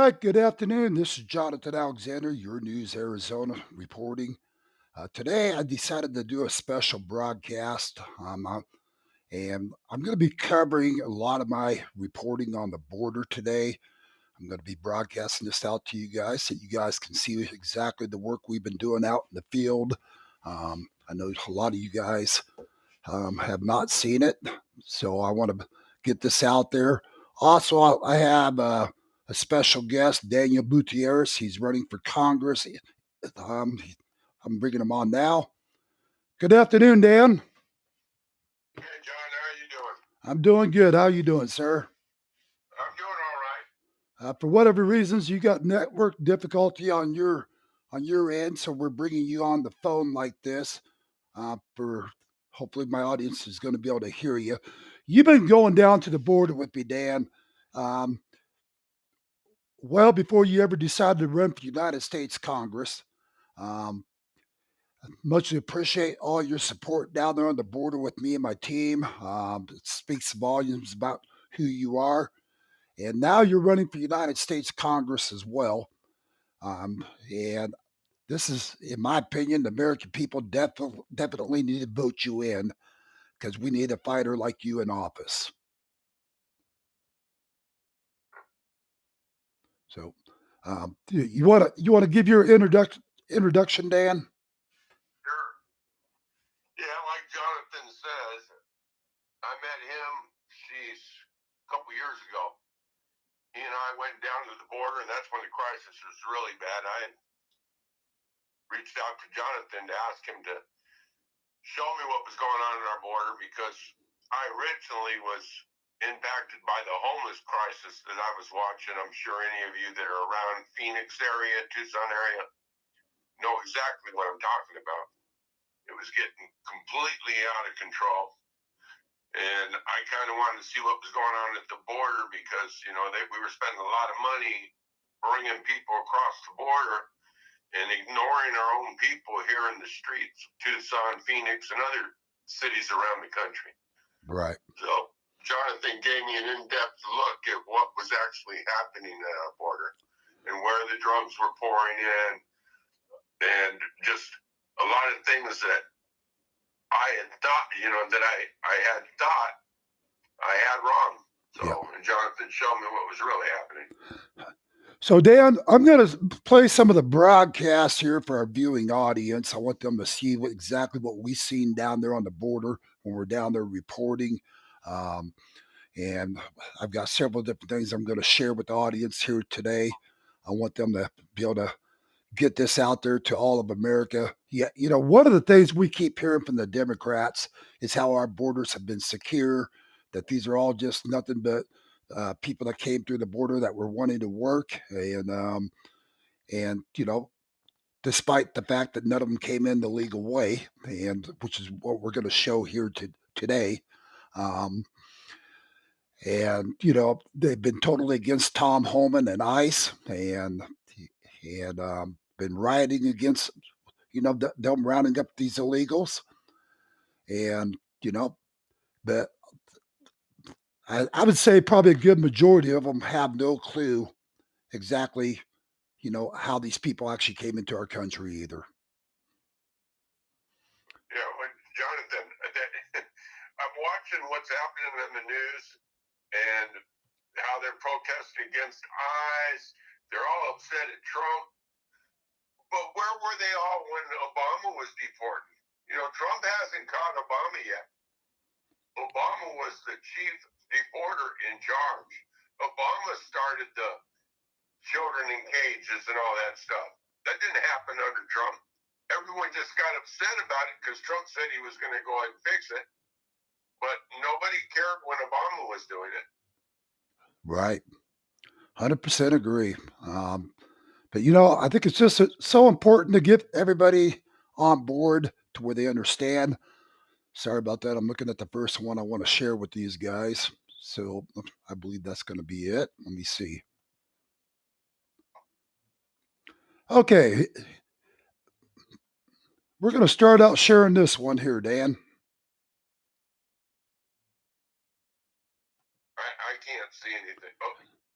right, good afternoon. This is Jonathan Alexander, your News Arizona reporting. Today, I decided to do a special broadcast, and I'm going to be covering a lot of my reporting on the border today. I'm going to be broadcasting this out to you guys so you guys can see exactly the work we've been doing out in the field. I know a lot of you guys have not seen it, so I want to get this out there. Also, I have a special guest, Daniel Gutierrez. He's running for Congress. Um, I'm bringing him on now. Good afternoon, Dan. Hey, John, how are you doing? I'm doing good. How you doing, sir? I'm doing all right. For whatever reasons, you got network difficulty on your end, so we're bringing you on the phone like this. For hopefully my audience is going to be able to hear you. You've been going down to the border with me, Dan. Um, well, before you ever decided to run for United States Congress, um, much appreciate all your support down there on the border with me and my team. It speaks volumes about who you are. And now you're running for United States Congress as well. And this is, in my opinion, the American people definitely need to vote you in because we need a fighter like you in office. So, you want to give your introduction, Dan? Sure. Yeah, like Jonathan says, I met him, a couple years ago. He and I went down to the border, and that's when the crisis was really bad. I had reached out to Jonathan to ask him to show me what was going on in our border because I originally was impacted by the homeless crisis that I was watching. I'm sure any of you that are around Phoenix area, Tucson area, know exactly what I'm talking about. It was getting completely out of control. And I kind of wanted to see what was going on at the border because, we were spending a lot of money bringing people across the border and ignoring our own people here in the streets of Tucson, Phoenix, and other cities around the country. Right. So Jonathan gave me an in-depth look at what was actually happening at our border and where the drugs were pouring in and just a lot of things that I had thought, that I had thought I had wrong. So, Yeah. and Jonathan showed me what was really happening. So, Dan, I'm going to play some of the broadcasts here for our viewing audience. I want them to see exactly what we've seen down there on the border when we're down there reporting. Um, and I've got several different things I'm going to share with the audience here today. I want them to be able to get this out there to all of America. Yeah, one of the things we keep hearing from the Democrats is how our borders have been secure, that these are all just nothing but people that came through the border that were wanting to work, and despite the fact that none of them came in the legal way, and which is what we're going to show here today. Um, and they've been totally against Tom Holman and Ice, and been rioting against them rounding up these illegals, and but I would say probably a good majority of them have no clue exactly how these people actually came into our country either. Yeah, well, Jonathan, I'm watching what's happening in the news and how they're protesting against ICE. They're all upset at Trump. But where were they all when Obama was deported? Trump hasn't caught Obama yet. Obama was the chief deporter in charge. Obama started the children in cages and all that stuff. That didn't happen under Trump. Everyone just got upset about it because Trump said he was going to go ahead and fix it. But nobody cared when Obama was doing it. Right. 100% agree. But I think it's just so important to get everybody on board to where they understand. Sorry about that. I'm looking at the first one I want to share with these guys. So I believe that's going to be it. Let me see. Okay. We're going to start out sharing this one here, Dan. I I can't see anything. Oh,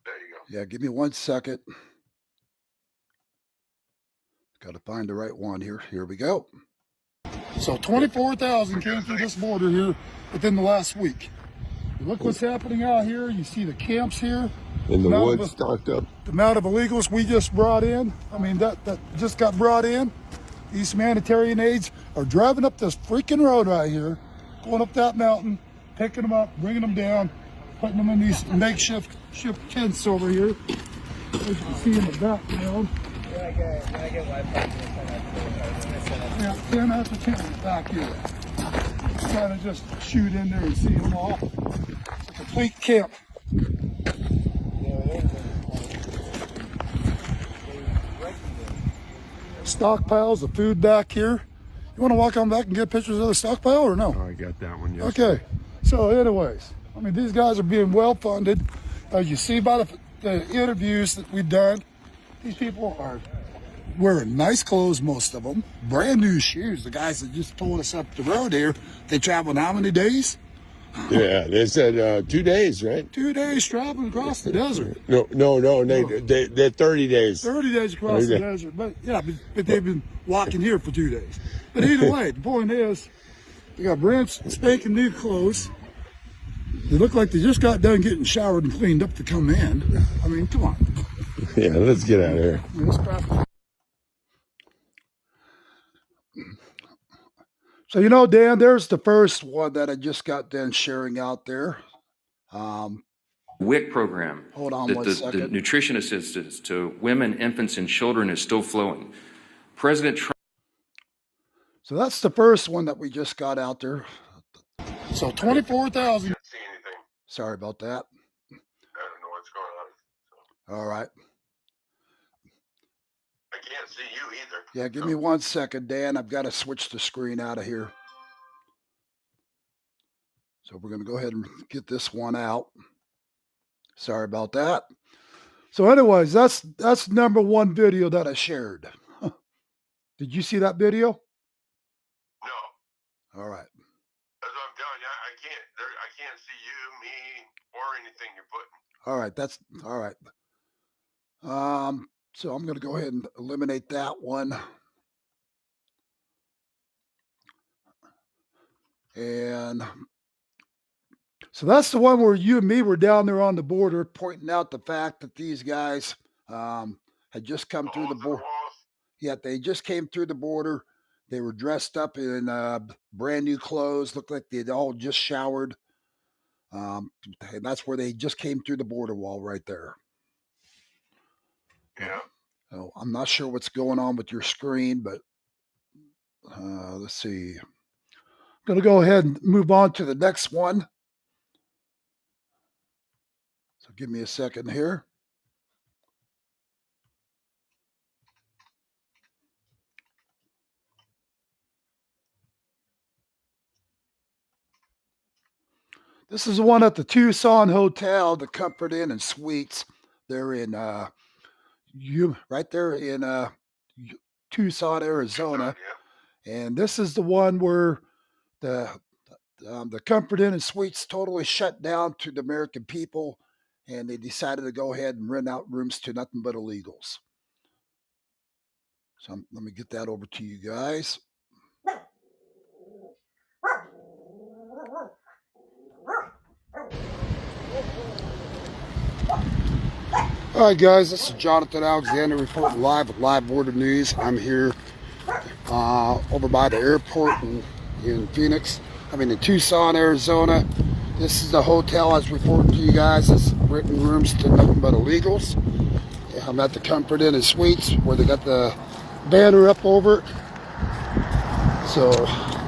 there you go. Yeah, give me 1 second. Got to find the right one here. Here we go. So 24,000 came through this border here within the last week. Look what's happening out here. You see the camps here. In the woods stocked up. The amount of illegals we just brought in. I mean, that just got brought in. These humanitarian aids are driving up this freaking road right here, going up that mountain, picking them up, bringing them down, putting them in these makeshift tents over here. As you can see in the background. When I get Wi-Fi, Yeah, 10 after 10 back here. Trying to just shoot in there and see them all. It's a complete camp. Stockpiles of food back here. You want to walk on back and get pictures of the stockpile or no? Oh, I got that one. Yes. Okay. So anyways, I mean, these guys are being well funded. As you see by the interviews that we've done, these people are wearing nice clothes, most of them. Brand new shoes. The guys that just pulled us up the road here, they traveled how many days? Yeah, they said 2 days, right? 2 days traveling across the desert. No. They're 30 days. 30 days across the desert. But yeah, but they've been walking here for 2 days. But either way, the point is, they got brand spanking new clothes. They look like they just got done getting showered and cleaned up to come in. I mean, come on. Yeah, let's get out of here. I mean, this crap. So, you know, Dan, there's the first one that I just got done sharing out there. WIC program. Hold on the, one the, second. The nutrition assistance to women, infants, and children is still flowing. President Trump. So that's the first one that we just got out there. So 24,000. Can't see anything. Sorry about that. I don't know what's going on. All right. I can't see you either. Yeah, give me 1 second, Dan. I've got to switch the screen out of here. So we're going to go ahead and get this one out. Sorry about that. So anyways, that's number one video that I shared. Did you see that video? No. All right. As I'm telling you, I can't see you, me, or anything you're putting. All right. That's all right. So I'm going to go ahead and eliminate that one. And so that's the one where you and me were down there on the border pointing out the fact that these guys had just come through the border. Yeah, they just came through the border. They were dressed up in brand new clothes, looked like they'd all just showered. And that's where they just came through the border wall right there. Yeah. So I'm not sure what's going on with your screen, but let's see. I'm going to go ahead and move on to the next one. So give me a second here. This is the one at the Tucson Hotel, the Comfort Inn and Suites. They're in right there in Tucson, Arizona. Yeah. And this is the one where the Comfort Inn and Suites totally shut down to the American people, and they decided to go ahead and rent out rooms to nothing but illegals. So let me get that over to you guys. All right, guys, this is Jonathan Alexander reporting live with Live Border News. I'm here over by the airport in Phoenix. I mean, in Tucson, Arizona. This is the hotel I was reporting to you guys. It's renting rooms to nothing but illegals. I'm at the Comfort Inn and Suites where they got the banner up over it. So,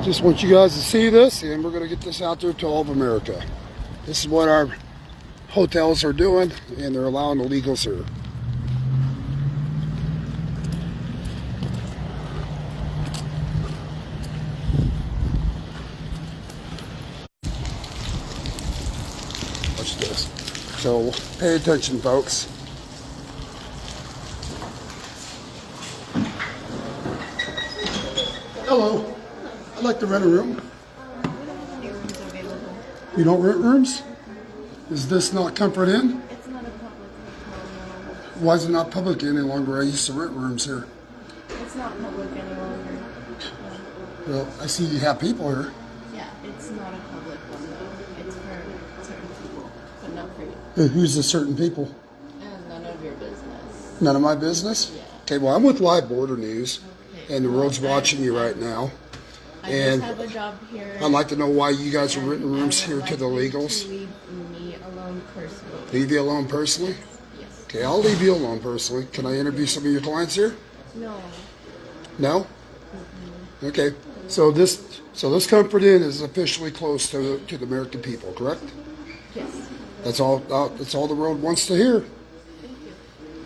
just want you guys to see this, and we're going to get this out there to all of America. This is what our hotels are doing, and they're allowing illegals here. Watch this. So pay attention, folks. Hello. I'd like to rent a room. Rooms available. You don't rent rooms? Is this not Comfort Inn? It's not a public hotel, no. Why is it not public any longer? I used to rent rooms here. It's not public any longer. Well, I see you have people here. Yeah, it's not a public one though. It's for certain people, but not for you. Who's the certain people? And none of your business. None of my business? Yeah. Okay, well, I'm with Live Border News, Okay. and the Well, world's watching you right now. I And just have a job here. I'd like to know why you guys are and renting rooms I here would to the like you legals. to leave me alone personally. Leave you alone personally? Yes. Okay, I'll leave you alone personally. Can I interview some of your clients here? No. No? Okay. So this Comfort Inn is officially closed to the American people, correct? Yes. That's all the world wants to hear.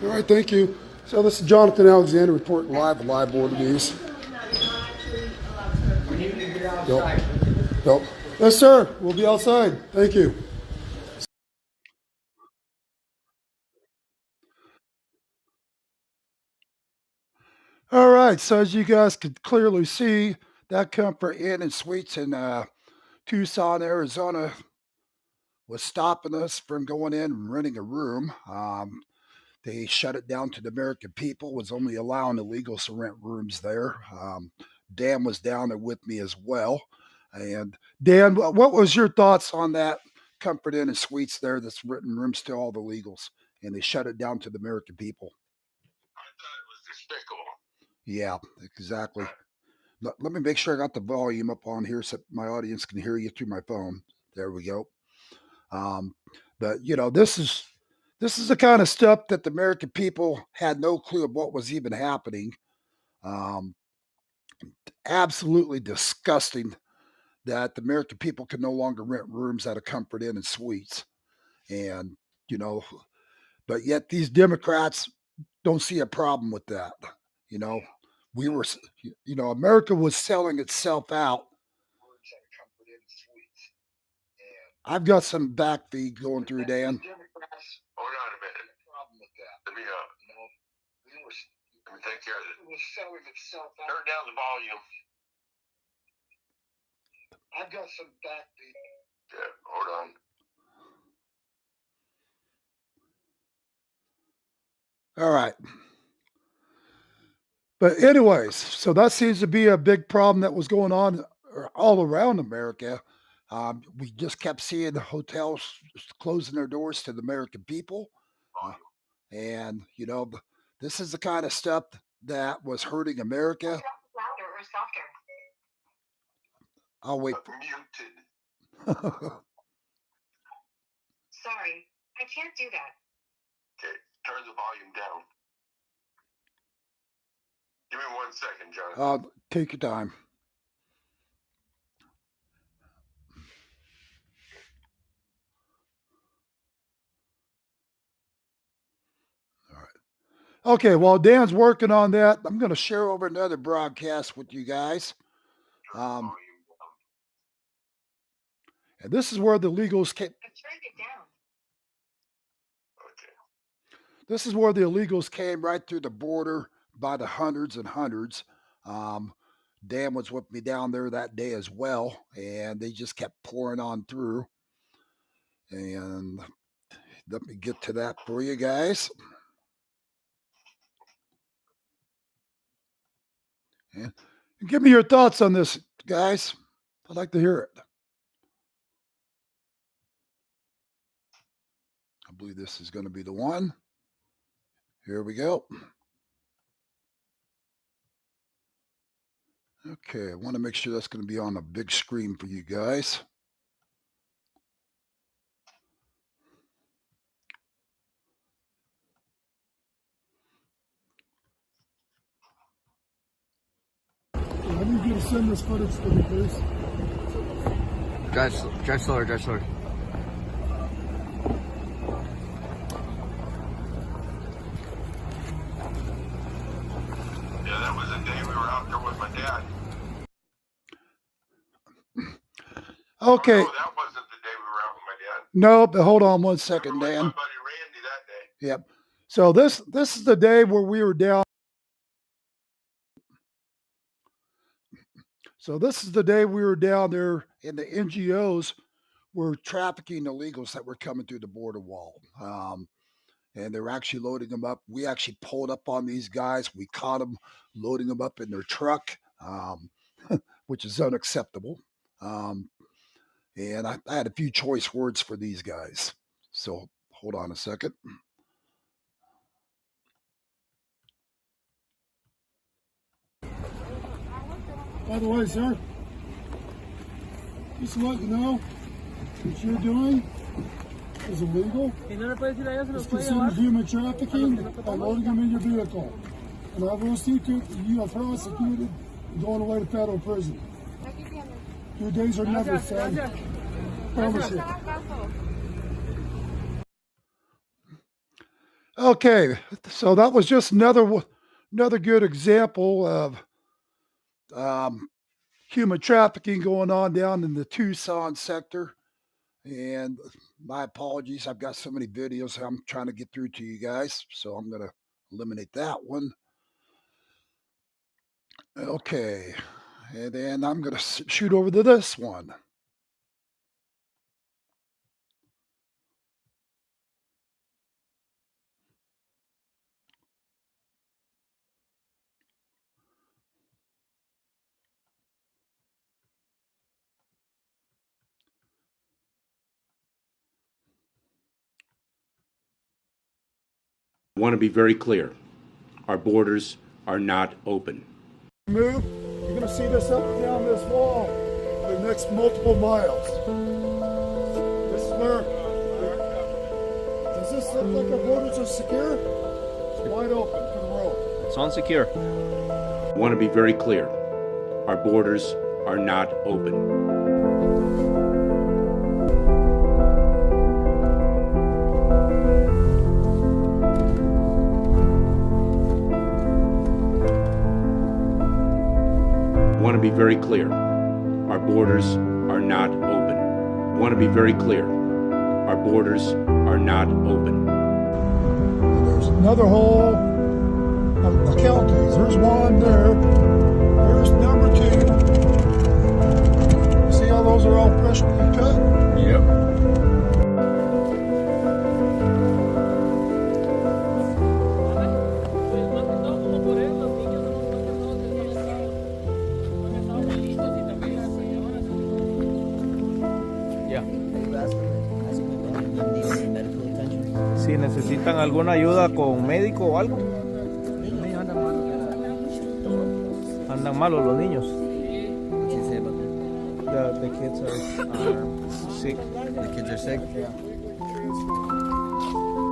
All right, thank you. So this is Jonathan Alexander reporting live with Live Border News. Yep. Yep. Yes, sir. We'll be outside. Thank you. All right. So as you guys can clearly see, that Comfort Inn and Suites in Tucson, Arizona, was stopping us from going in and renting a room. They shut it down to the American people, was only allowing illegals to rent rooms there. Dan was down there with me as well. And Dan, what was your thoughts on that Comfort Inn and Suites there that's renting rooms to all the illegals, and they shut it down to the American people? I thought it was despicable. Yeah, exactly. Let me make sure I got the volume up on here so my audience can hear you through my phone. There we go. Um, but this is the kind of stuff that the American people had no clue of what was even happening. Um, Absolutely disgusting that the American people can no longer rent rooms at a Comfort Inn and Suites, and you know, but yet these Democrats don't see a problem with that. You know, we were, America was selling itself out. I've got some back feed going through, Dan. Hold on a minute. Let me take care of this. Turn down the volume. I've got some back feed. Yeah, hold on. All right. But anyways, so that seems to be a big problem that was going on all around America. We just kept seeing the hotels closing their doors to the American people, uh, and this is the kind of stuff that was hurting America. Louder or softer? I'll wait. Muted. Sorry, I can't do that. Okay, turn the volume down. Give me 1 second, Jonathan. Take your time. All right. Okay, while Dan's working on that, I'm going to share over another broadcast with you guys. And this is where the illegals came. I turned it down. Okay. This is where the illegals came right through the border by the hundreds and hundreds. Dan was with me down there that day as well, and they just kept pouring on through. And let me get to that for you guys. And give me your thoughts on this, guys. I'd like to hear it. I believe this is going to be the one. Here we go. Okay, I want to make sure that's going to be on a big screen for you guys. I need you to send this footage to me, please. Drive slower, drive slower. Yeah, that was the day we were out there with my dad. Okay. Oh, no, that wasn't the day we were out with my dad. No, but hold on one second, We were with Dan. my buddy Randy that day. Yep. So this is the day where we were down. So this is the day we were down there, and the NGOs were trafficking illegals that were coming through the border wall. And they were actually loading them up. We actually pulled up on these guys. We caught them loading them up in their truck, which is unacceptable. Um, and I had a few choice words for these guys. So hold on a second. By the way, sir, just to let you know, what you're doing is illegal. It's considered human trafficking by loading them in your vehicle. And I will see you are prosecuted and going away to federal prison. Your days are numbered, son. Promise you. Okay, so that was just another good example of human trafficking going on down in the Tucson sector. And my apologies, I've got so many videos I'm trying to get through to you guys, so I'm going to eliminate that one. Okay, and then I'm going to shoot over to this one. I want to be very clear. Our borders are not open. Move. You're going to see this up and down this wall for the next multiple miles. This is where. Does this look like our borders are secure? It's wide open for the road. It's unsecure. I want to be very clear. Our borders are not open. I want to be very clear. Our borders are not open. I want to be very clear. Our borders are not open. There's another hole. I'll count these. There's one there. There's number 2. See how those are all freshly cut? Yep. Si necesitan alguna ayuda con médico o algo. Andan malos los niños. The kids are sick. The kids are sick. I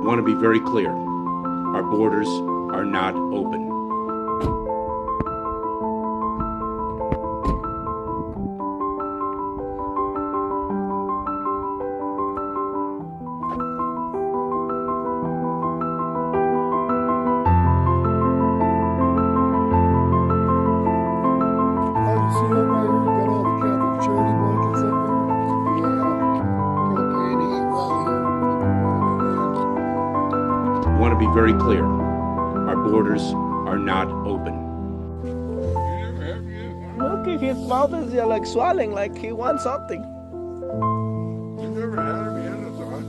want to be very clear. Our borders are not open. I want to be very clear. Our borders are not open. Look, his mouth is like swelling, like he wants something. You never had me in the thought.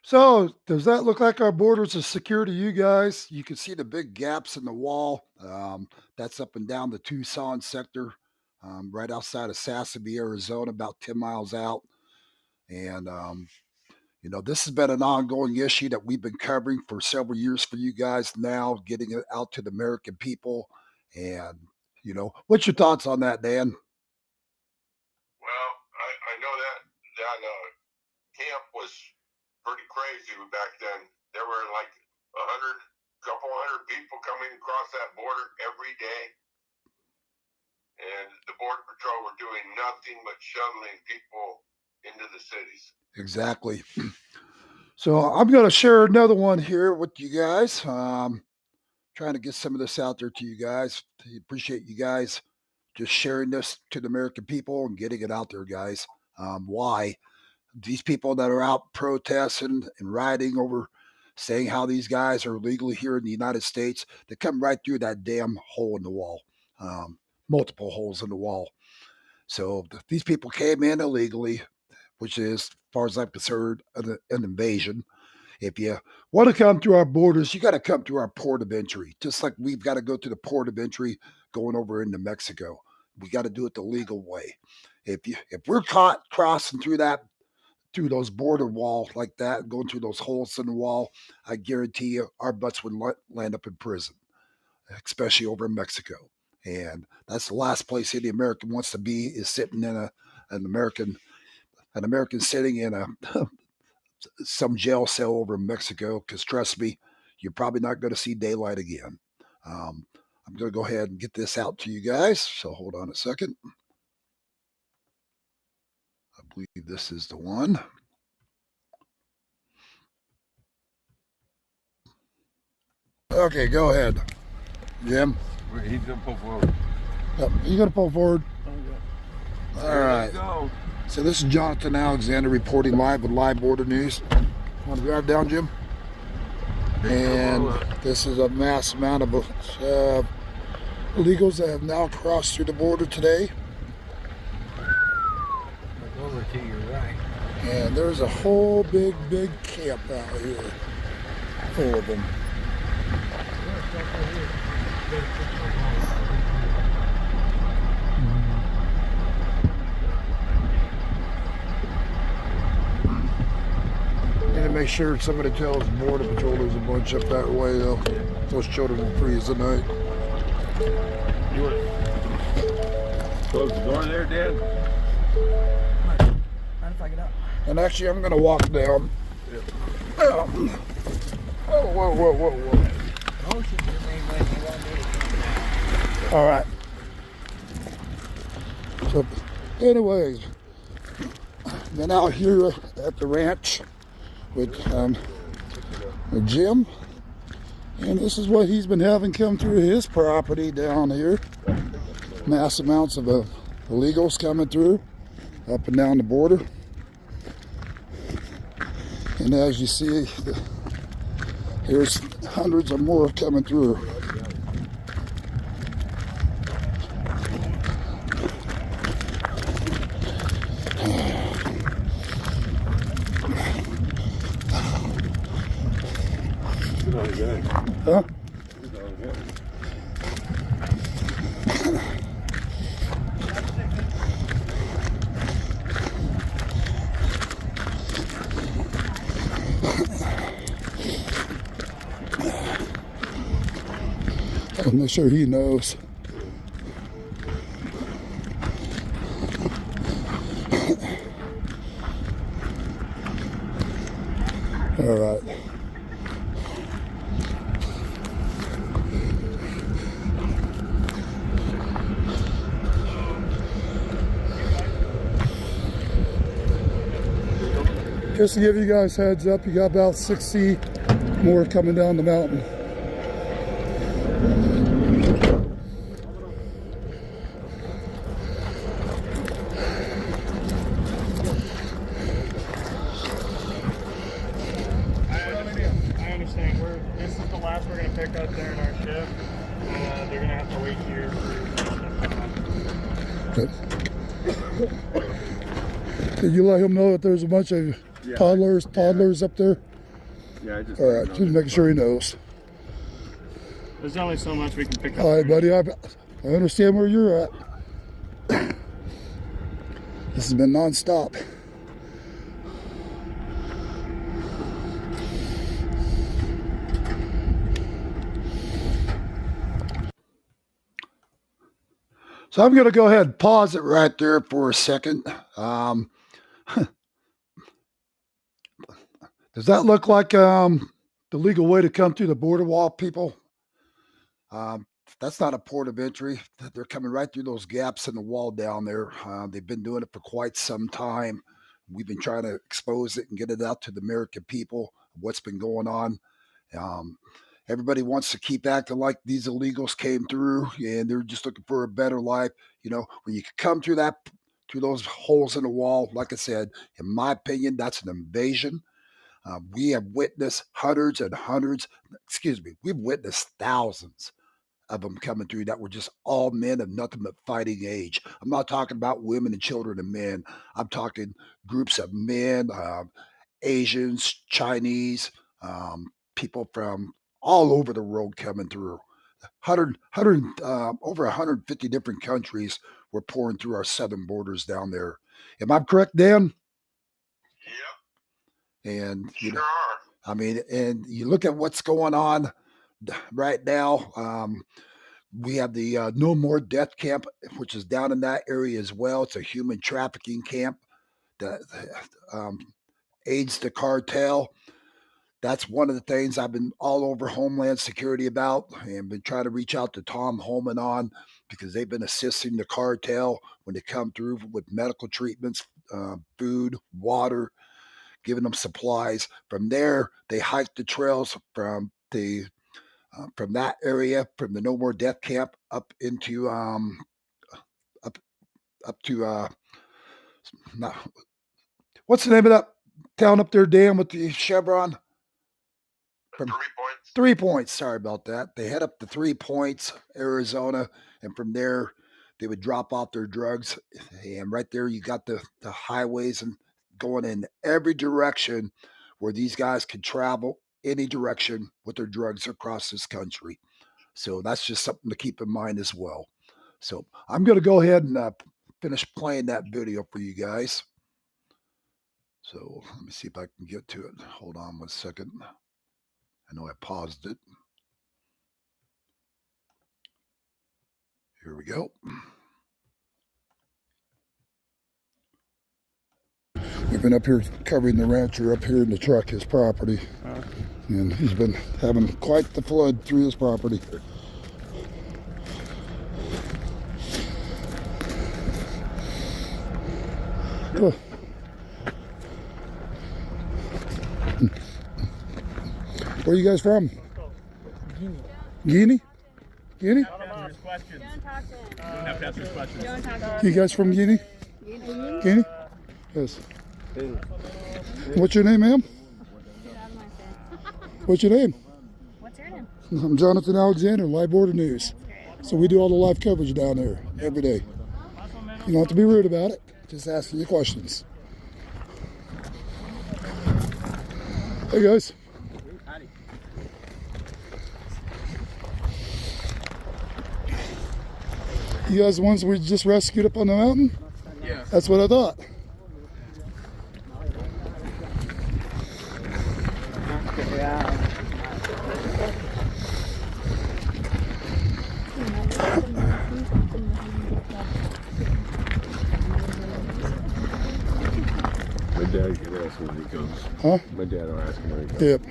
So, does that look like our borders are secure to you guys? You can see the big gaps in the wall. That's up and down the Tucson sector, right outside of Sassabee, Arizona, about 10 miles out. And, this has been an ongoing issue that we've been covering for several years for you guys now, getting it out to the American people. And, what's your thoughts on that, Dan? Well, I know that camp was pretty crazy back then. There were like 200 people coming across that border every day. And the Border Patrol were doing nothing but shuttling people into the cities. Exactly. So I'm going to share another one here with you guys. trying to get some of this out there to you guys. Appreciate you guys just sharing this to the American people and getting it out there, guys. Why? These people that are out protesting and rioting over saying how these guys are legally here in the United States, they come right through that damn hole in the wall, multiple holes in the wall. So these people came in illegally, which is, as far as I'm concerned, an invasion. If you want to come through our borders, you got to come through our port of entry, just like we've got to go to the port of entry going over into Mexico. We got to do it the legal way. If we're caught crossing through those border walls like that, going through those holes in the wall, I guarantee you our butts would land up in prison, especially over in Mexico. And that's the last place any American wants to be, is sitting in an American sitting in some jail cell over in Mexico. Because trust me, you're probably not going to see daylight again. I'm going to go ahead and get this out to you guys. So hold on a second. I believe this is the one. Okay, go ahead, Jim. He's gonna pull forward. Yep, you got to pull forward. All right. Go. So this is Jonathan Alexander reporting live with Live Border News. Want to drive down, Jim? And this is a mass amount of illegals that have now crossed through the border today. Over to your right. And there's a whole big camp out here full of them. Need to make sure somebody tells Border Patrol there's a bunch up that way, though. Those children will freeze tonight. You want to close the door there, Dad? Mind if I get up? And actually, I'm going to walk down. Whoa. Motion your main way you want me to. All right. So, anyways, been out here at the ranch with Jim, and this is what he's been having come through his property down here. Mass amounts of illegals coming through up and down the border. And as you see, there's hundreds or more coming through. Huh? I'll make sure he knows. All right. Just to give you guys heads up, you got about 60 more coming down the mountain. I understand. This is the last we're going to pick up there in our shift. They're going to have to wait here for Did you let him know that there's a bunch of toddlers up there? Yeah, I just. All right, just making sure he knows. There's only so much we can pick up. All right, buddy, I understand where you're at. This has been nonstop. So I'm going to go ahead and pause it right there for a second. Does that look like the legal way to come through the border wall, people? That's not a port of entry. They're coming right through those gaps in the wall down there. They've been doing it for quite some time. We've been trying to expose it and get it out to the American people, what's been going on. Everybody wants to keep acting like these illegals came through and they're just looking for a better life. You know, when you come through those holes in the wall, like I said, in my opinion, that's an invasion. We have witnessed hundreds and hundreds, excuse me, we've witnessed thousands of them coming through that were just all men of nothing but fighting age. I'm not talking about women and children and men. I'm talking groups of men, Asians, Chinese, people from all over the world coming through. 100, over 150 different countries were pouring through our southern borders down there. Am I correct, Dan? Yep. And you Sure know, are. I mean, and you look at what's going on right now. We have the No More Death Camp, which is down in that area as well. It's a human trafficking camp that aids the cartel. That's one of the things I've been all over Homeland Security about and been trying to reach out to Tom Holman on because they've been assisting the cartel when they come through with medical treatments, food, water, giving them supplies. From there, they hike the trails from that area, from the No More Death Camp up into up up to not, what's the name of that town up there, Dan, with the Chevron? From 3 points. 3 Points. Sorry about that. They head up to 3 Points, Arizona, and from there they would drop off their drugs. And right there, you got the highways and going in every direction where these guys could travel any direction with their drugs across this country. So that's just something to keep in mind as well. So I'm going to go ahead and finish playing that video for you guys. So let me see if I can get to it. Hold on 1 second. I know I paused it. Here we go. We've been up here covering the rancher up here in the truck, his property. And he's been having quite the flood through his property. Oh. Where are you guys from? Guinea. Guinea? You guys from Guinea? Guinea? Yes. What's your name, ma'am? What's your name? What's your name? I'm Jonathan Alexander, Live Border News. So we do all the live coverage down there every day. You don't have to be rude about it. Just asking you questions. Hey guys. You guys the ones we just rescued up on the mountain? Yeah. That's what I thought. My dad can ask when he comes. Huh? My dad will ask him when he comes. Yep.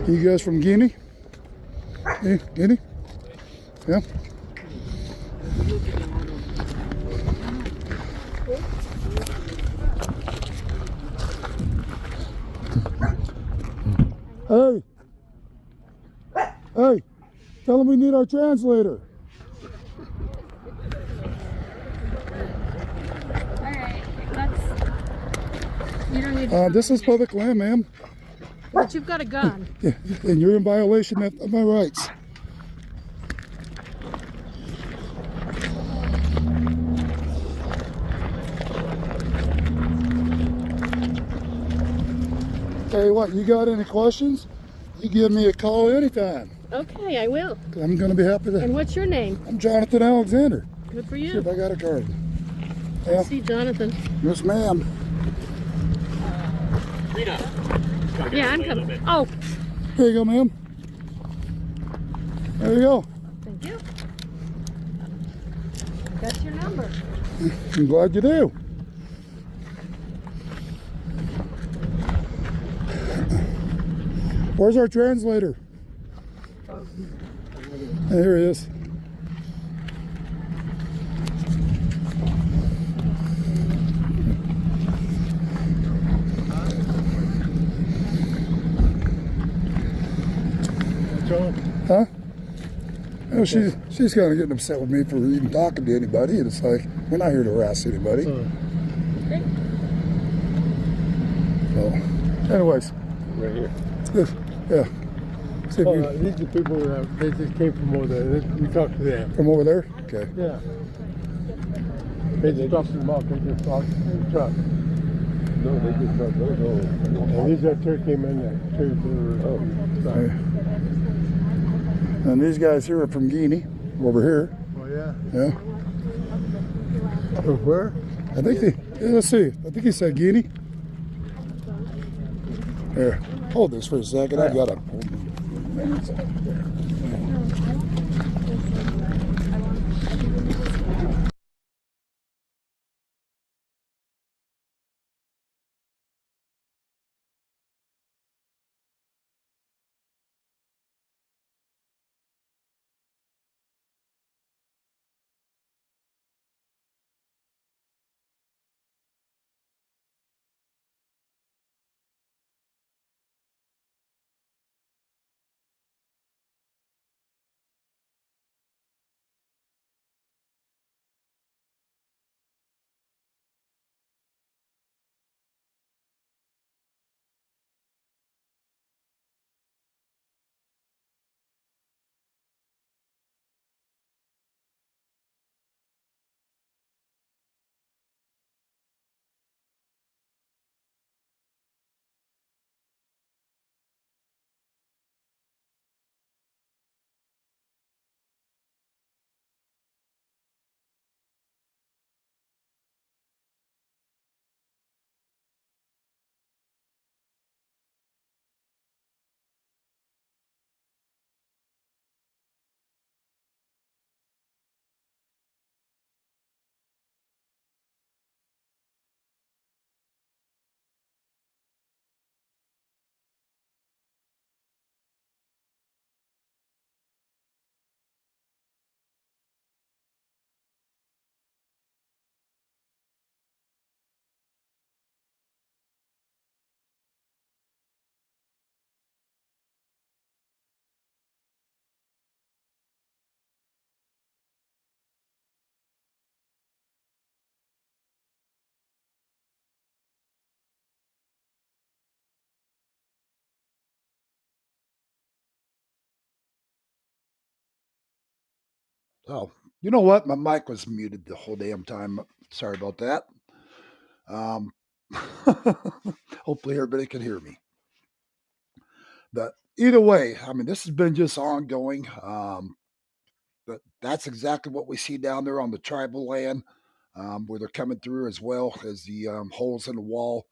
You guys from Guinea? Guinea? Yeah. Hey! Hey! Tell them we need our translator. Alright, you don't need This is public land, ma'am. But you've got a gun. Yeah, and you're in violation of my rights. Tell you what, you got any questions? You give me a call anytime. Okay, I will. I'm going to be happy to. And what's your name? I'm Jonathan Alexander. Good for See you. if I got a card. I Yeah. see Jonathan. Yes, ma'am. Yeah, I'm coming. Oh, Here you go, ma'am. There you go. thank you. That's your number. I'm glad you do. Where's our translator? Here he is. Huh? You know, she's kind of getting upset with me for even talking to anybody, and it's like, we're not here to harass anybody. So, anyways. Right here. Yeah. See if you, These are the people that they just came from over there. We talked to them. from over there? Okay. Yeah. They just dropped them off. They just dropped in the truck. No, they just dropped those. And these guys came in there. Okay. And these guys here are from Guinea, over here. Oh, yeah. Yeah. From where? I think let's see. I think he said Guinea. Here, hold this for a second. I got it. Oh, you know what? My mic was muted the whole damn time. Sorry about that. Um, hopefully everybody can hear me. But either way, I mean, this has been just ongoing. But that's exactly what we see down there on the tribal land, where they're coming through, as well as the holes in the wall.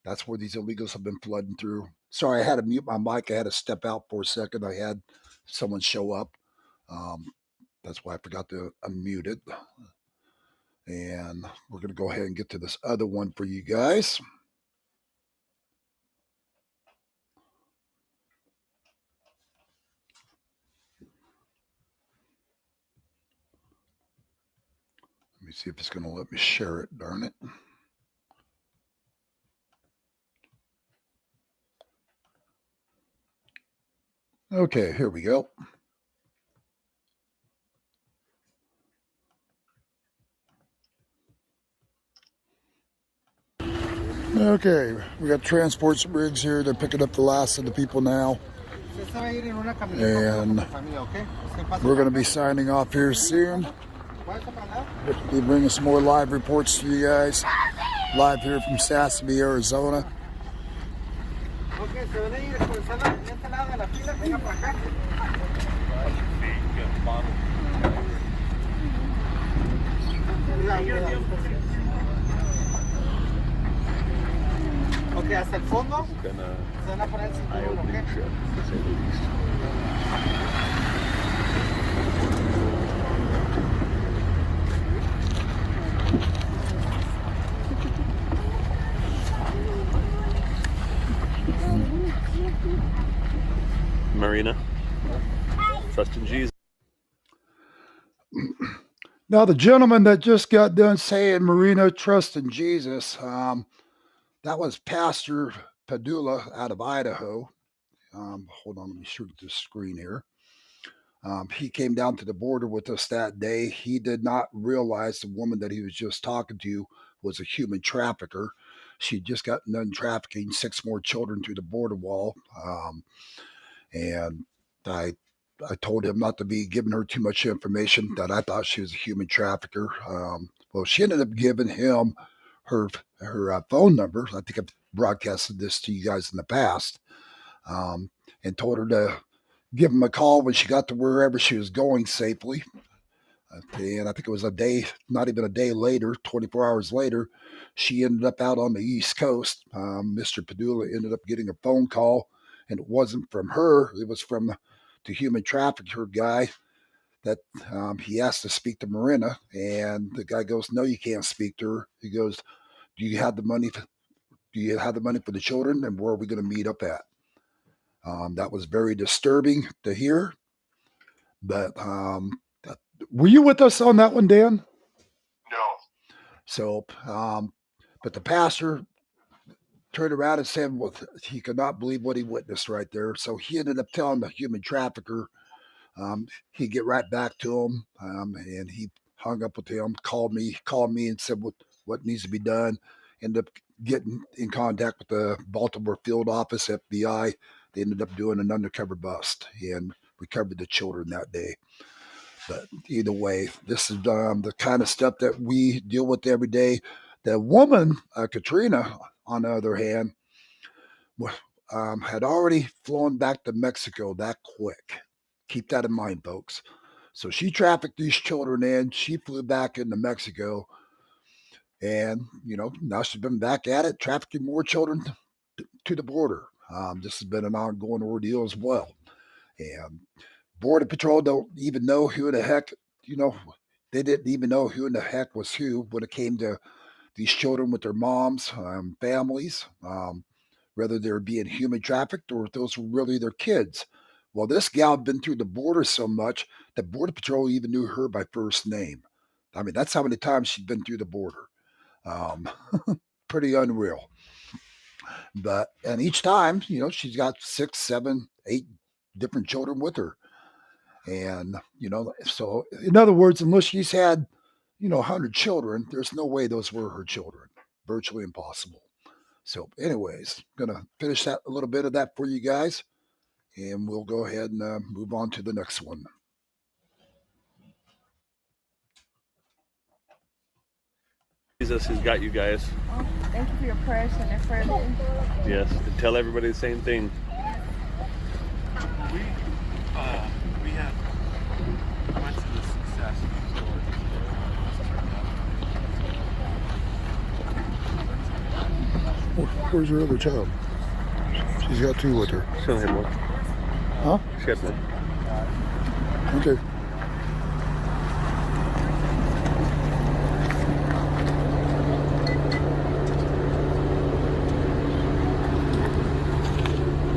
That's where these illegals have been flooding through. Sorry, I had to mute my mic. I had to step out for a second. I had someone show up. That's why I forgot to unmute it. And we're going to go ahead and get to this other one for you guys. Let me see if it's going to let me share it, darn it. Okay, here we go. Okay, we got transport rigs here. They're picking up the last of the people now. And we're going to be signing off here soon. We'll be bringing some more live reports to you guys. Live here from Sassby, Arizona. Ok, hasta el fondo se van a poner el cinturón, ¿ok? Marina, trust in Jesus. Now, the gentleman that just got done saying, Marina, trust in Jesus, that was Pastor Padula out of Idaho. Hold on, let me shoot the screen here. He came down to the border with us that day. He did not realize the woman that he was just talking to was a human trafficker. She just got done trafficking 6 more children through the border wall. And I told him not to be giving her too much information, that I thought she was a human trafficker. Well, she ended up giving him her phone number. I think I've broadcasted this to you guys in the past, and told her to give him a call when she got to wherever she was going safely. And I think it was a day, not even a day later, 24 hours later, she ended up out on the East Coast. Mr. Padula ended up getting a phone call, and it wasn't from her. It was from the human trafficker guy that he asked to speak to Marina. And the guy goes, "No, you can't speak to her." He goes, "Do you have the money? Do you have the money for the children? And where are we going to meet up at?" That was very disturbing to hear. But were you with us on that one, Dan? No. So, but the pastor turned around and said, well, he could not believe what he witnessed right there. So he ended up telling the human trafficker he'd get right back to him, and he hung up with him, called me and said what needs to be done. Ended up getting in contact with the Baltimore field office, FBI. They ended up doing an undercover bust and recovered the children that day. But either way, this is the kind of stuff that we deal with every day. The woman, Katrina, on the other hand, had already flown back to Mexico that quick. Keep that in mind, folks. So she trafficked these children in. She flew back into Mexico. And, now she's been back at it, trafficking more children to the border. This has been an ongoing ordeal as well. And Border Patrol don't even know who the heck, they didn't even know who in the heck was who when it came to these children with their moms, families, whether they're being human trafficked or if those were really their kids. Well, this gal had been through the border so much that Border Patrol even knew her by first name. I mean, that's how many times she'd been through the border. Pretty unreal. And each time, she's got 6, 7, 8 different children with her. And, so in other words, unless she's had, 100 children, there's no way those were her children. Virtually impossible. So, anyways, going to finish that a little bit of that for you guys. And we'll go ahead and move on to the next one. Jesus has got you guys. Well, thank you for your prayers and effort. Yes, and tell everybody the same thing. We had went to the success store. Where's your other child? She's got 2 with her. She only had one. Huh? She had one. Okay.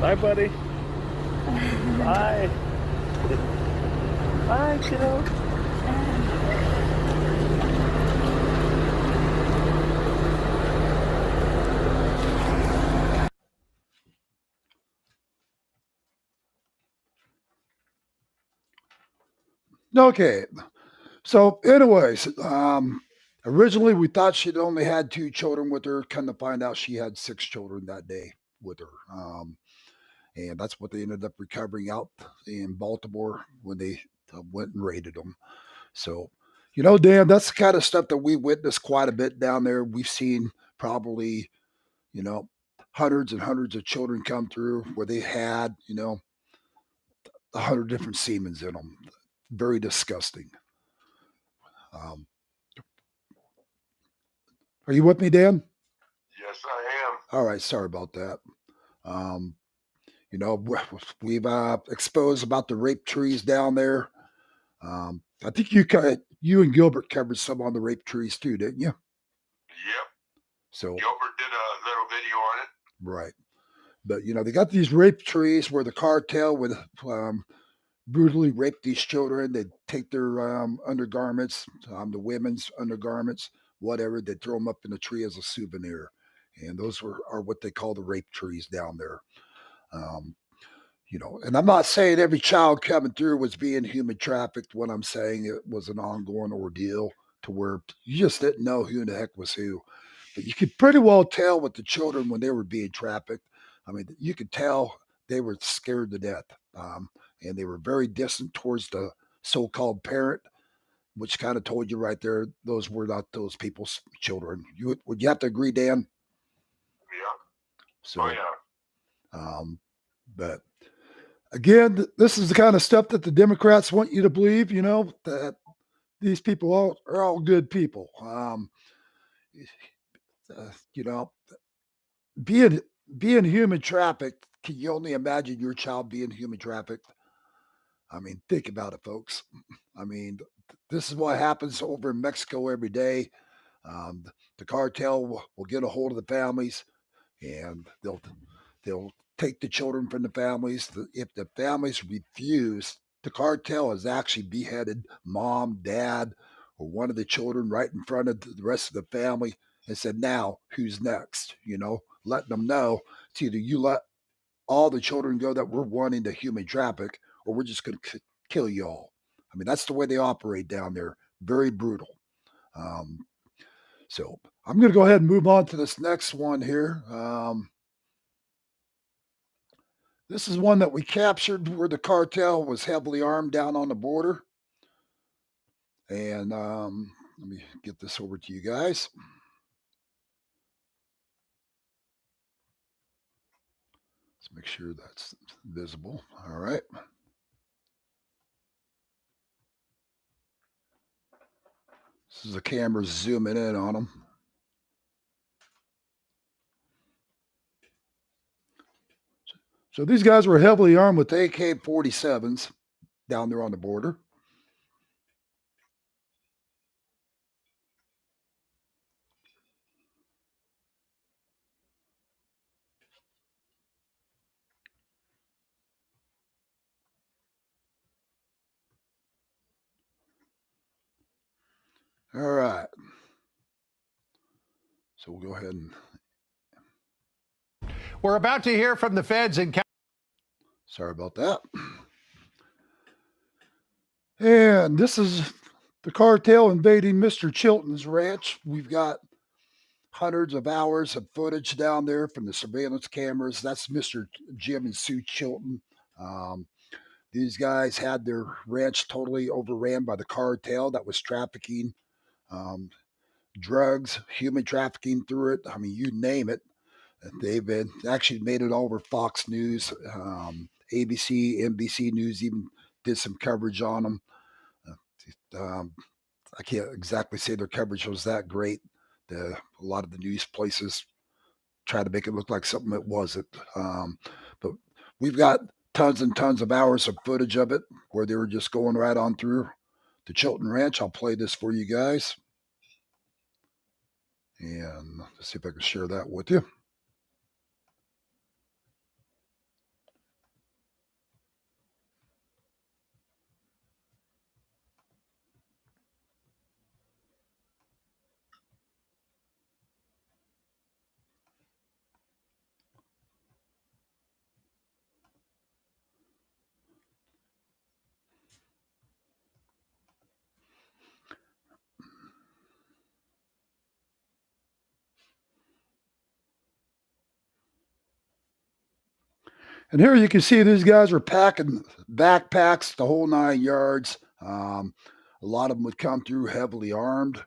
Bye, buddy. Bye. Bye, kiddo. Okay. So, anyways, originally we thought she'd only had 2 children with her. Come to find out she had 6 children that day with her. And that's what they ended up recovering out in Baltimore when they went and raided them. So, Dan, that's the kind of stuff that we witnessed quite a bit down there. We've seen probably, hundreds and hundreds of children come through where they had, 100 different semens in them. Very disgusting. Are you with me, Dan? Yes, I am. All right. Sorry about that. We've exposed about the rape trees down there. I think you and Gilbert covered some on the rape trees too, didn't you? Yep. So Gilbert did a little video on it. right. But you know, they got these rape trees where the cartel would brutally rape these children. They'd take their undergarments, the women's undergarments, whatever. They'd throw them up in the tree as a souvenir, and those are what they call the rape trees down there. Um, you know, and I'm not saying every child coming through was being human trafficked. What I'm saying, it was an ongoing ordeal to where you just didn't know who in the heck was who. But you could pretty well tell with the children when they were being trafficked. I mean, you could tell they were scared to death, and they were very distant towards the so-called parent, which kind of told you right there those were not those people's children. Would you have to agree, Dan? Yeah. So, Oh yeah. But again, this is the kind of stuff that the Democrats want you to believe. You know that these people are all good people. You know, being being human trafficked, can you only imagine your child being human trafficked? I mean, think about it, folks. I mean, this is what happens over in Mexico every day. Um, the cartel will get a hold of the families, and they'll take the children from the families. If the families refuse, the cartel has actually beheaded mom, dad, or one of the children right in front of the rest of the family and said, "Now, who's next?" You know, letting them know it's either you let all the children go that we're wanting to human traffic, or we're just going to kill you all. I mean, that's the way they operate down there. Very brutal. Um, so I'm going to go ahead and move on to this next one here. This is one that we captured where the cartel was heavily armed down on the border. And let me get this over to you guys. Let's make sure that's visible. All right. This is the camera zooming in on them. So these guys were heavily armed with AK-47s down there on the border. All right. So we'll go ahead and. We're about to hear from the feds in. Sorry about that. And this is the cartel invading Mr. Chilton's ranch. We've got hundreds of hours of footage down there from the surveillance cameras. That's Mr. Jim and Sue Chilton. Um, these guys had their ranch totally overran by the cartel that was trafficking um, drugs, human trafficking through it. I mean, you name it. They've been actually made it all over Fox News, ABC, NBC News even did some coverage on them. Um, I can't exactly say their coverage was that great. A lot of the news places try to make it look like something it wasn't. But we've got tons and tons of hours of footage of it where they were just going right on through the Chilton Ranch. I'll play this for you guys. And let's see if I can share that with you. And here you can see these guys are packing backpacks, the whole 9 yards. A lot of them would come through heavily armed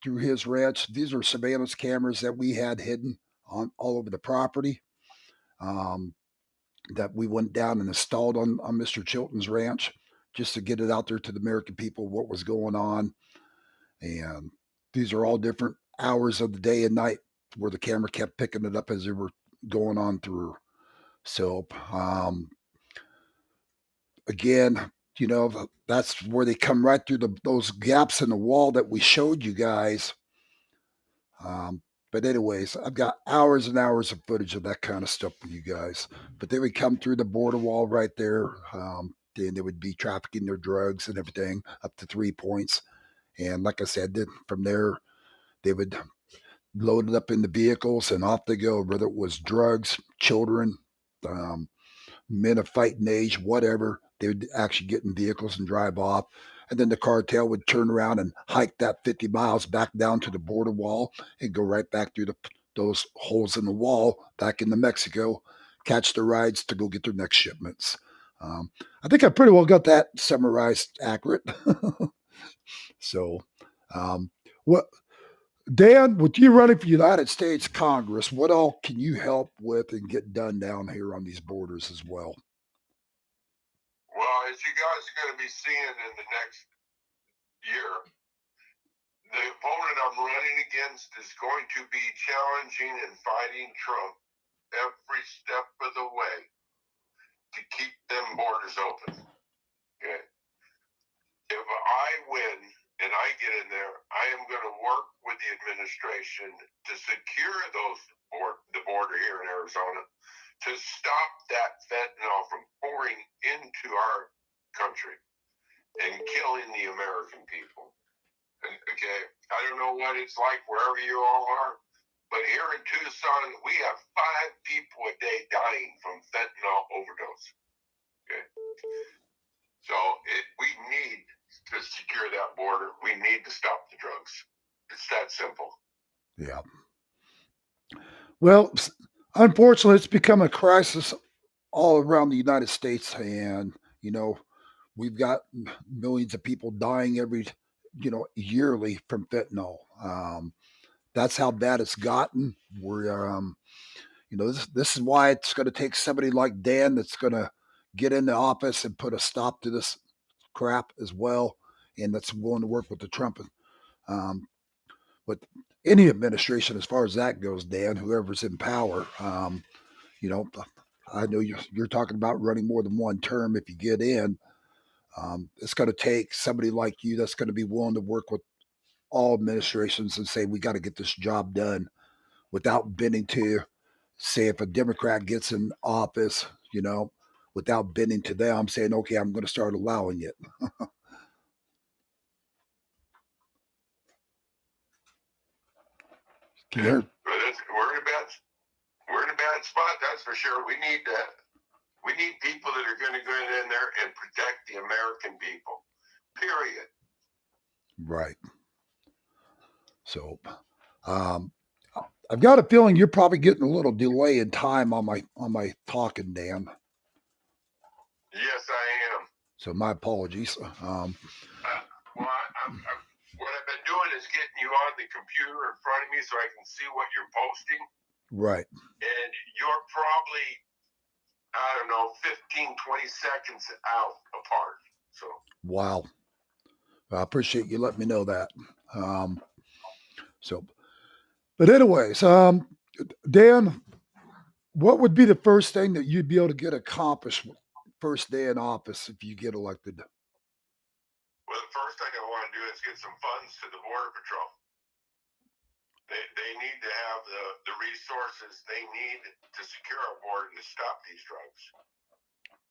through his ranch. These are surveillance cameras that we had hidden on all over the property that we went down and installed on Mr. Chilton's ranch just to get it out there to the American people what was going on. And these are all different hours of the day and night where the camera kept picking it up as they were going on through. So, again, you know, that's where they come right through those gaps in the wall that we showed you guys. But anyways, I've got hours and hours of footage of that kind of stuff for you guys. But they would come through the border wall right there. Then they would be trafficking their drugs and everything up to 3 points. And like I said, then from there, they would load it up in the vehicles and off they go, whether it was drugs, children, um, men of fighting age, whatever. They would actually get in vehicles and drive off. And then the cartel would turn around and hike that 50 miles back down to the border wall and go right back through those holes in the wall back into Mexico, catch the rides to go get their next shipments. I think I pretty well got that summarized accurate. So, what Dan, with you running for United States Congress, what all can you help with and get done down here on these borders as well? Well, as you guys are going to be seeing in the next year, the opponent I'm running against is going to be challenging and fighting Trump every step of the way to keep them borders open. Okay. If I win and I get in there, I am going to work with the administration to secure the border here in Arizona, to stop that fentanyl from pouring into our country and killing the American people. Okay, I don't know what it's like wherever you all are, but here in Tucson, we have 5 people a day dying from fentanyl overdose. Okay, so we need to secure that border. We need to stop the drugs. It's that simple. Yeah. Well, unfortunately, it's become a crisis all around the United States, and we've got millions of people dying every yearly from fentanyl. That's how bad it's gotten. We're this is why it's going to take somebody like Dan that's going to get into office and put a stop to this crap as well, and that's willing to work with the Trump, um, with any administration as far as that goes. Dan, whoever's in power, you know, I know you're talking about running more than one term if you get in. It's going to take somebody like you that's going to be willing to work with all administrations and say we got to get this job done without bending to, say, if a Democrat gets in office, without bending to them, saying, okay, I'm going to start allowing it. Can you hear? We're in a bad spot, that's for sure. We need people that are going to go in there and protect the American people. Period. Right. So, I've got a feeling you're probably getting a little delay in time on my talking, Dan. Yes, I am. So my apologies. What I've been doing is getting you on the computer in front of me so I can see what you're posting. Right. And you're probably, I don't know, 15, 20 seconds out apart. So. Wow. I appreciate you letting me know that. But anyways, Dan, what would be the first thing that you'd be able to get accomplished first day in office if you get elected? Well, the first thing I want to do is get some funds to the Border Patrol. They need to have the resources they need to secure our border to stop these drugs.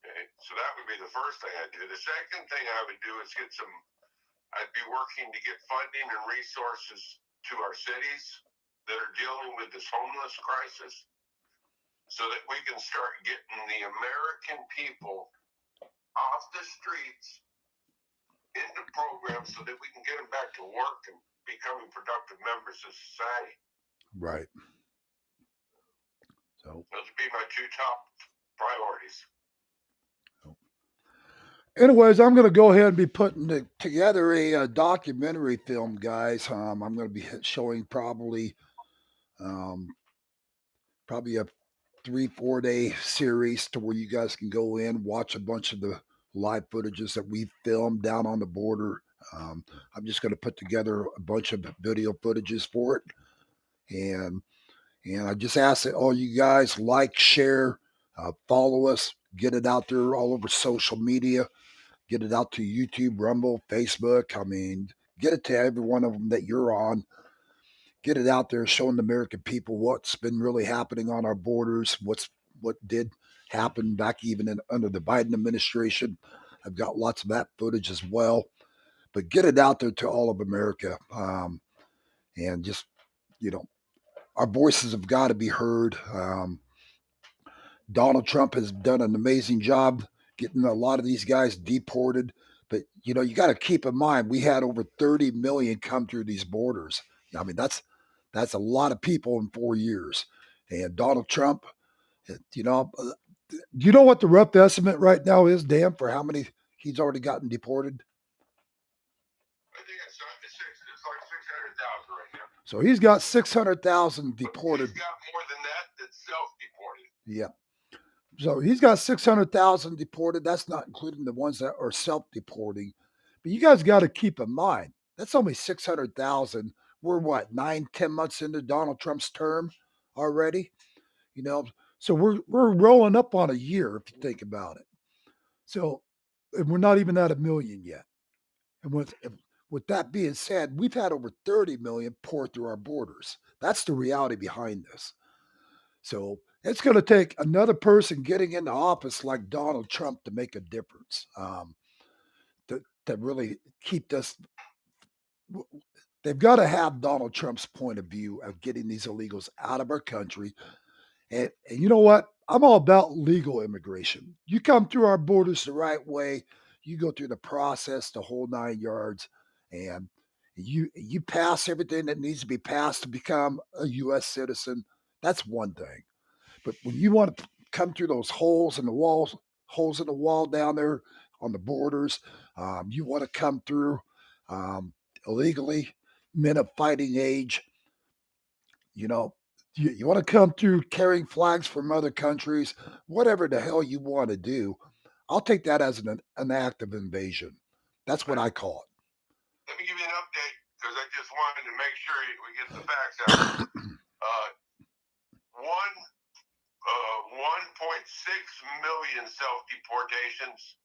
Okay, so that would be the first thing I'd do. The second thing I would do is I'd be working to get funding and resources to our cities that are dealing with this homeless crisis so that we can start getting the American people off the streets into programs so that we can get them back to work and becoming productive members of society. Right. So those would be my 2 top priorities. Anyways, I'm going to go ahead and be putting together a documentary film, guys. I'm going to be showing probably a 3-4 day series to where you guys can go in, watch a bunch of the live footages that we filmed down on the border. I'm just going to put together a bunch of video footages for it, and I just ask that all you guys like, share, follow us, get it out there all over social media. Get it out to YouTube, Rumble, Facebook. I mean, get it to every one of them that you're on. get it out there, showing the American people what's been really happening on our borders, what did happen back even under the Biden administration. I've got lots of that footage as well, but get it out there to all of America, and just you know, our voices have got to be heard. Donald Trump has done an amazing job getting a lot of these guys deported. But you got to keep in mind we had over 30 million come through these borders. I mean, that's a lot of people in 4 years. And Donald Trump, do you know what the rough estimate right now is, Dan, for how many he's already gotten deported? I think it's like 600,000 right now. So he's got 600,000 deported. He's got more than that that's self-deported. Yeah. So he's got 600,000 deported. That's not including the ones that are self-deporting. But you guys got to keep in mind, that's only 600,000. We're what, 9-10 months into Donald Trump's term already? So we're rolling up on a year if you think about it. So and we're not even at 1 million yet. And with that being said, we've had over 30 million pour through our borders. That's the reality behind this. So it's going to take another person getting into office like Donald Trump to make a difference, to really keep this. They've got to have Donald Trump's point of view of getting these illegals out of our country. And you know what? I'm all about legal immigration. You come through our borders the right way, you go through the process, the whole 9 yards, and you pass everything that needs to be passed to become a U.S. citizen. That's one thing. But when you want to come through those holes in the wall down there on the borders, you want to come through illegally, men of fighting age, you know, you want to come through carrying flags from other countries, whatever the hell you want to do, I'll take that as an act of invasion. That's what I call it. Let me give you an update because I just wanted to make sure we get the facts out. 1.6 million self-deportations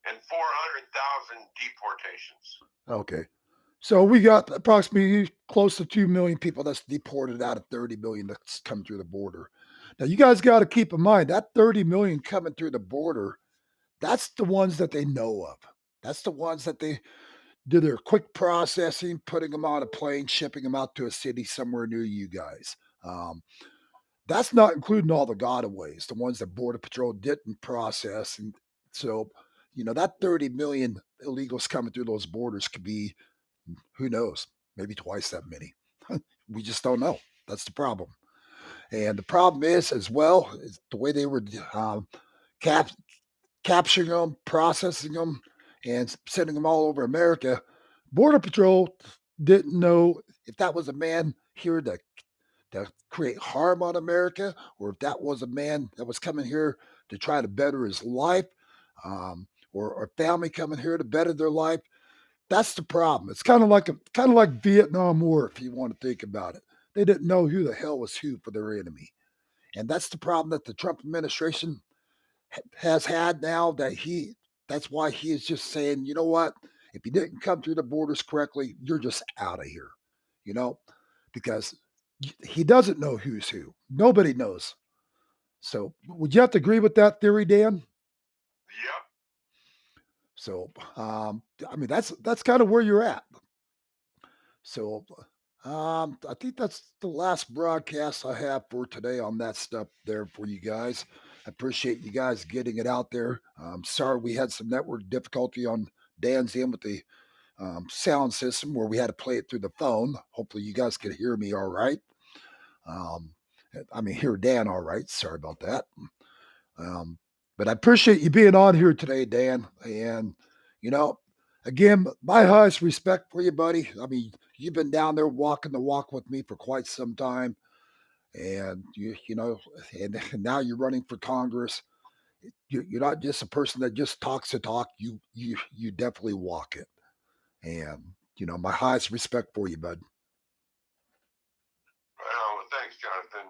and 400,000 deportations. Okay. So we got approximately close to 2 million people that's deported out of 30 million that's come through the border. Now, you guys got to keep in mind that 30 million coming through the border, that's the ones that they know of. That's the ones that they do their quick processing, putting them on a plane, shipping them out to a city somewhere near you guys. That's not including all the gotaways, the ones that Border Patrol didn't process. And so, that 30 million illegals coming through those borders could be, who knows, maybe twice that many. We just don't know. That's the problem. And the problem is, as well, is the way they were capturing them, processing them, and sending them all over America. Border Patrol didn't know if that was a man here to create harm on America, or if that was a man that was coming here to try to better his life, or a family coming here to better their life. That's the problem. It's kind of like Vietnam War, if you want to think about it. They didn't know who the hell was who for their enemy, and that's the problem that the Trump administration has had now. That's why he is just saying, you know what? If you didn't come through the borders correctly, you're just out of here. Because he doesn't know who's who. Nobody knows. So, would you have to agree with that theory, Dan? Yep. So, that's kind of where you're at. So, I think that's the last broadcast I have for today on that stuff there for you guys. I appreciate you guys getting it out there. Sorry we had some network difficulty on Dan's end with the sound system where we had to play it through the phone. Hopefully you guys could hear me all right. Hear Dan all right. Sorry about that. But I appreciate you being on here today, Dan. And, again, my highest respect for you, buddy. You've been down there walking the walk with me for quite some time. And, and now you're running for Congress. You're not just a person that just talks the talk. You definitely walk it. And, my highest respect for you, bud. Well, thanks, Jonathan.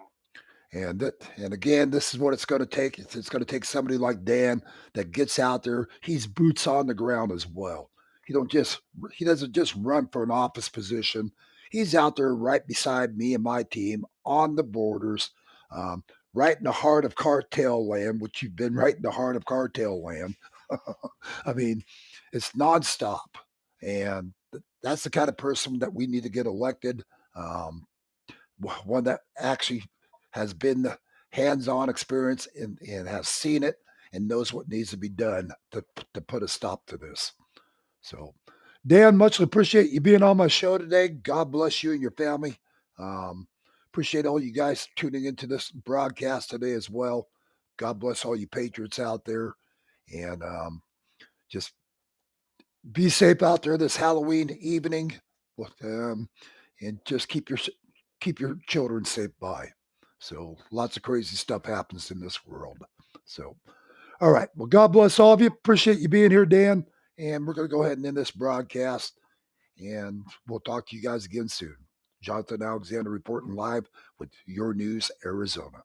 And again, this is what it's going to take. It's going to take somebody like Dan that gets out there. He's boots on the ground as well. He doesn't just run for an office position. He's out there right beside me and my team on the borders, um, right in the heart of cartel land, which you've been right in the heart of cartel land. I mean, it's nonstop. And that's the kind of person that we need to get elected. Um, one that actually has been the hands-on experience and has seen it and knows what needs to be done to put a stop to this. So, Dan, much appreciate you being on my show today. God bless you and your family. Um, appreciate all you guys tuning into this broadcast today as well. God bless all you patriots out there, and just be safe out there this Halloween evening. And just keep your children safe by. So lots of crazy stuff happens in this world. So all right. Well, God bless all of you. Appreciate you being here, Dan. And we're going to go ahead and end this broadcast. And we'll talk to you guys again soon. Jonathan Alexander reporting live with Your News, Arizona.